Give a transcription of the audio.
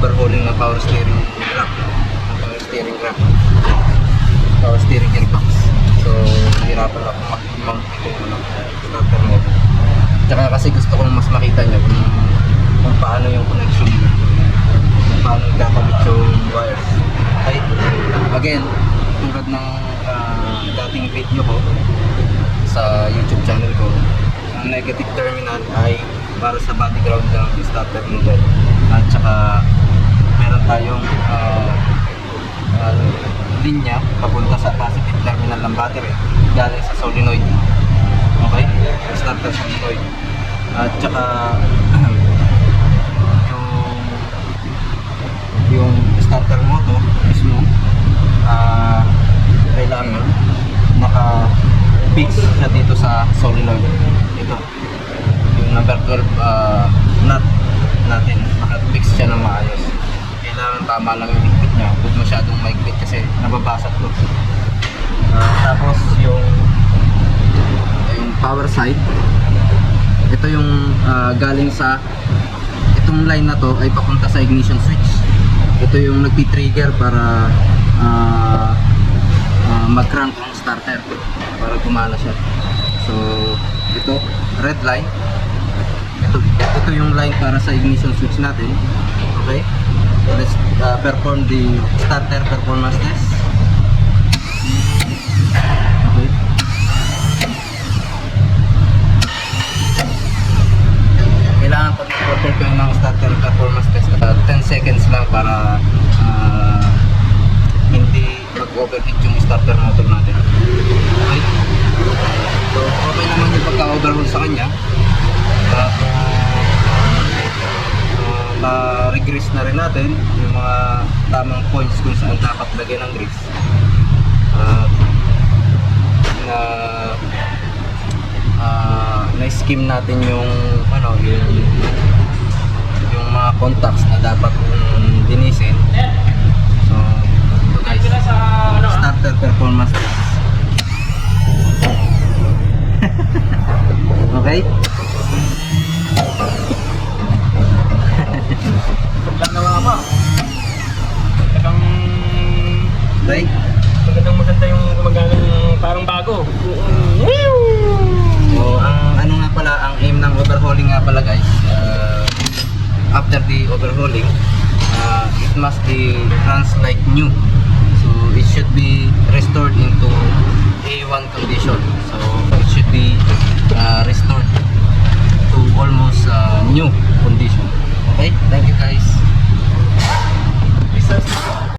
overhauling ng power steering rack. Power steering rack. Power steering gearbox. So, hirapan ako mag-mount itong starter motor. Tsaka kasi gusto kong mas makita nyo kung paano yung connection, kung paano ikakabit yung wires. Okay? Again, tulad ng dating video ko sa YouTube channel ko, ang negative terminal ay para sa body ground ng starter motor. At saka meron tayong linya papunta sa positive terminal ng battery galing sa solenoid. Okay? Starter solenoid. At saka yung starter motor mismo kailangan naka-fix siya dito sa solenoid. Ito yung number 12 nut natin, naka-fix siya ng maayos. Kailangan tama lang yung higpit niya, huwag masyadong maigpit kasi nababasag to. Tapos yung power side, ito yung galing sa itong line na to ay papunta sa ignition switch. Ito yung nagti-trigger para mag-crank ang starter para gumana siya. So ito, red line, ito yung line para sa ignition switch natin. Okay, let's perform the starter performance test. Okay, kailangan pag-perform kayo ng starter performance test 10 seconds lang para hindi mag-overheat yung starter motor natin. Okay, so okay naman yung pagka-overhaul sa kanya. Ma-regrease na rin natin yung mga tamang points kung saan dapat lagay ng grease. Na-skim natin yung yung mga contacts na dapat linisin. So ito guys, starter performance test. Okay? Pagkagawa mo, talagang Right? maganda yung gumagana yung parang bago. So, ang ano nga pala, ang aim ng overhauling nga pala guys, after the overhauling, it must be runs like new. So, it should be restored into A1 condition. So, it should be restored to almost new condition. Okay? Thank you guys.